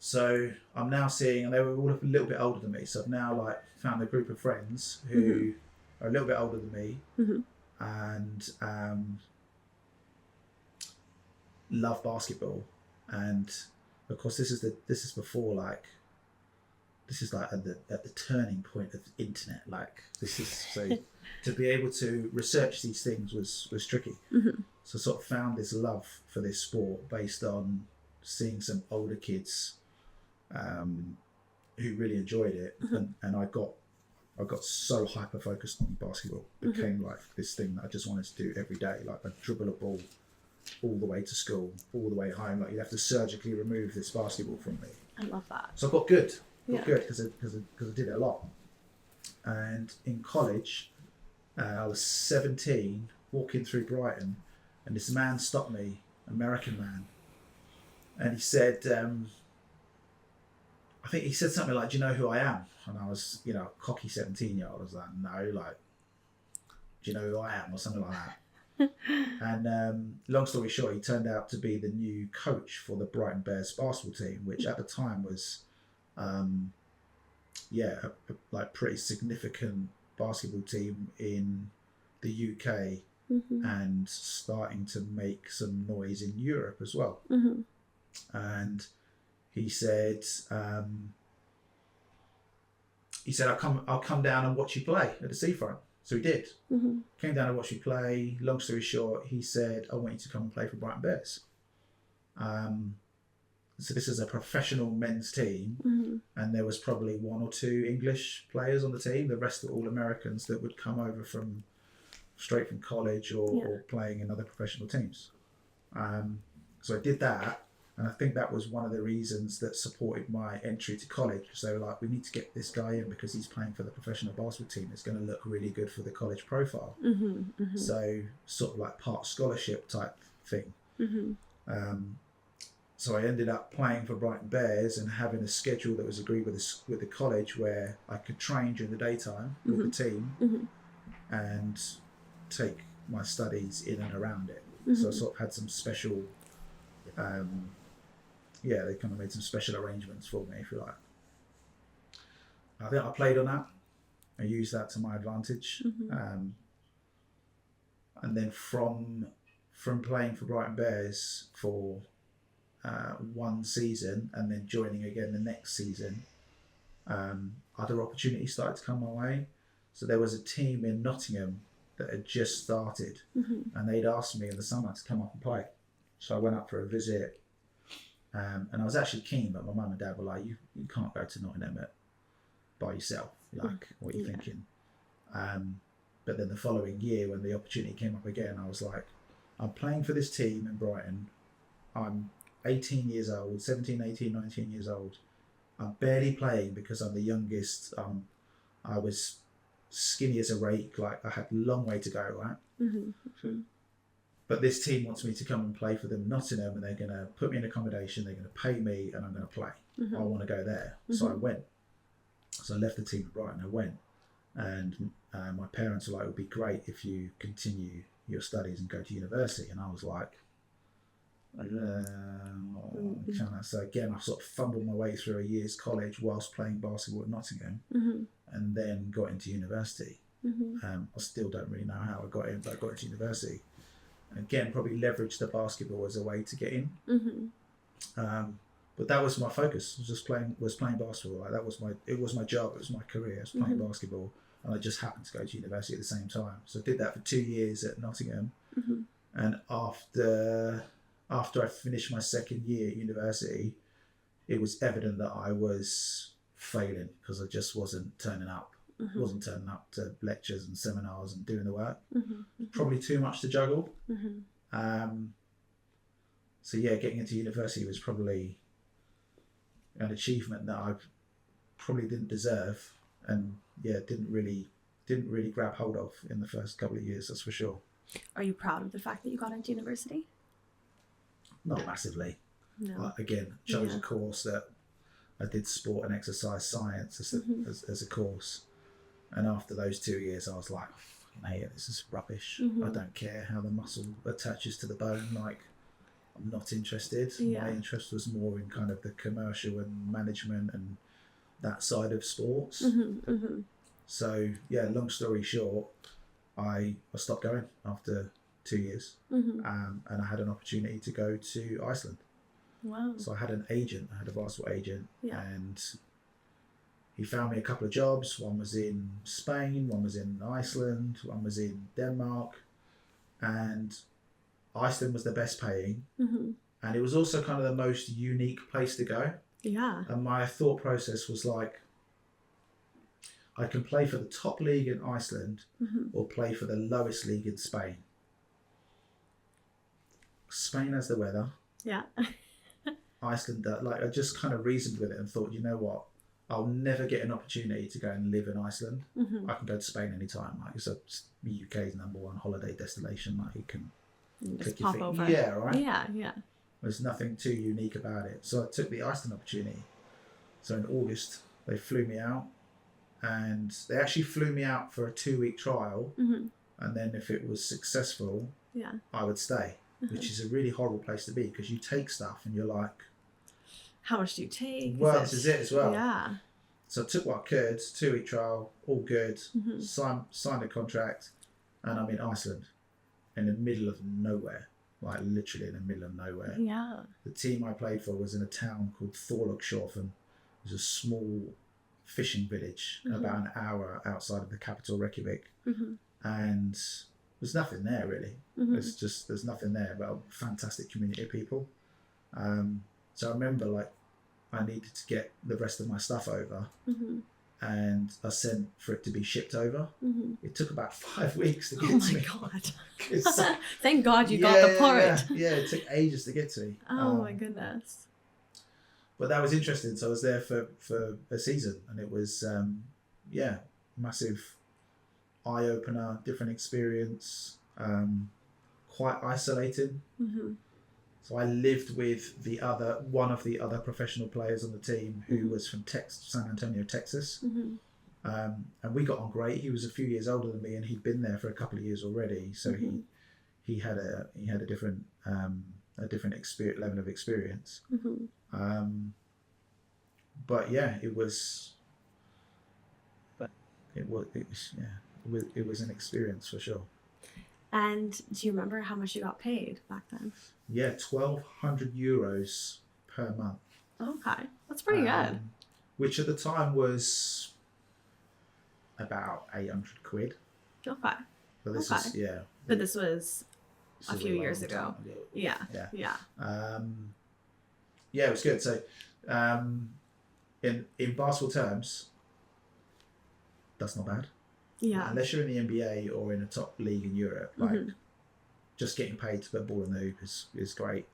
So I'm now seeing, and they were all a little bit older than me. So I've now like found a group of friends who are a little bit older than me and love basketball. And of course, this is before like. This is like at the turning point of the internet. Like this is so to be able to research these things was tricky. So I sort of found this love for this sport based on seeing some older kids who really enjoyed it, and I got so hyper focused on basketball. It became like this thing that I just wanted to do every day. Like I'd dribble a ball all the way to school, all the way home. Like you'd have to surgically remove this basketball from me. I love that. So I got good. Good because I did it a lot. And in college, I was 17, walking through Brighton, and this man stopped me, American man, and he said, I think he said something like, "Do you know who I am?" And I was, a cocky 17-year-old. I was like, "No, like, do you know who I am?" or something like that. And long story short, he turned out to be the new coach for the Brighton Bears basketball team, which at the time was a like pretty significant basketball team in the UK and starting to make some noise in Europe as well. And he said, I'll come down and watch you play at the seafront. So he did. Came down and watched me play. Long story short, he said, "I want you to come and play for Brighton Bears." So this is a professional men's team, and there was probably 1 or 2 English players on the team. The rest were all Americans that would come over straight from college or playing in other professional teams. So I did that, and I think that was one of the reasons that supported my entry to college, because they were like, "We need to get this guy in because he's playing for the professional basketball team. It's going to look really good for the college profile." So sort of like part scholarship type thing. So I ended up playing for Brighton Bears and having a schedule that was agreed with the college where I could train during the daytime with the team and take my studies in and around it. So I sort of had some special, they kind of made some special arrangements for me, if you like. I think I played on that. I used that to my advantage. And then from playing for Brighton Bears for one season and then joining again the next season, other opportunities started to come my way. So there was a team in Nottingham that had just started and they'd asked me in the summer to come up and play. So I went up for a visit, and I was actually keen, but my mum and dad were like, you can't go to Nottingham by yourself, like what are you thinking? But then the following year when the opportunity came up again, I was like, I'm playing for this team in Brighton. I'm 18 years old, 17, 18, 19 years old. I'm barely playing because I'm the youngest. I was skinny as a rake, like I had a long way to go, right? But this team wants me to come and play for them in Nottingham, and they're going to put me in accommodation, they're going to pay me, and I'm going to play. I want to go there. So I went. So I left the team at Brighton, I went. And my parents were like, it would be great if you continue your studies and go to university. And I was like, so again, I sort of fumbled my way through a year's college whilst playing basketball at Nottingham, and then got into university. I still don't really know how I got in, but I got into university. And again, probably leveraged the basketball as a way to get in. But that was my focus. Was playing basketball. Like it was my job. It was my career. I was playing basketball, and I just happened to go to university at the same time. So I did that for 2 years at Nottingham, and after I finished my second year at university, it was evident that I was failing because I just wasn't turning up. Wasn't turning up to lectures and seminars and doing the work. Probably too much to juggle. So yeah, getting into university was probably an achievement that I probably didn't deserve, and didn't really grab hold of in the first couple of years. That's for sure. Are you proud of the fact that you got into university? Not massively. No. Again, chose a course that I did sport and exercise science as a course. And after those 2 years, I was like, I fucking hate it. This is rubbish. I don't care how the muscle attaches to the bone. Like, I'm not interested. Yeah. My interest was more in kind of the commercial and management and that side of sports. So yeah, long story short, I stopped going after 2 years, and I had an opportunity to go to Iceland. Wow. So I had an agent, I had a basketball agent, Yeah. and he found me a couple of jobs. One was in Spain, one was in Iceland, one was in Denmark, and Iceland was the best paying, and it was also kind of the most unique place to go. Yeah. And my thought process was like, I can play for the top league in Iceland or play for the lowest league in Spain. Spain has the weather. Yeah. Iceland, like I just kind of reasoned with it and thought, you know what? I'll never get an opportunity to go and live in Iceland. I can go to Spain anytime. Like it's the UK's #1 holiday destination. Like you can just pop over. Yeah, right. Yeah, yeah. There's nothing too unique about it. So I took the Iceland opportunity. So in August, they flew me out, and they actually flew me out for a 2-week trial. And then if it was successful, I would stay, which is a really horrible place to be because you take stuff and you're like, how much do you take? Well, this is it as well. Yeah. So I took what I could, 2-week trial, all good, signed a contract, and I'm in Iceland, in the middle of nowhere, like literally in the middle of nowhere. Yeah. The team I played for was in a town called Thorlokshorfen. It was a small fishing village about an hour outside of the capital Reykjavik, and there's nothing there really. There's nothing there but a fantastic community of people. So I remember like I needed to get the rest of my stuff over, and I sent for it to be shipped over. It took about 5 weeks to get to me. Oh my god! Thank God you got the part. Yeah, it took ages to get to me. Oh my goodness! But that was interesting. So I was there for a season, and it was massive eye opener, different experience, quite isolated. So I lived with one of the other professional players on the team who was from San Antonio, Texas. And we got on great. He was a few years older than me, and he'd been there for a couple of years already. So he had a different level of experience. But yeah, it was an experience for sure. And do you remember how much you got paid back then? Yeah, 1,200 euros per month. Okay, that's pretty good. Which at the time was about 800 quid. Okay. But this is But this was a few years ago. Yeah. It was good. So, in basketball terms, that's not bad. Yeah. Unless you're in the NBA or in a top league in Europe, like just getting paid to put a ball in the hoop is great.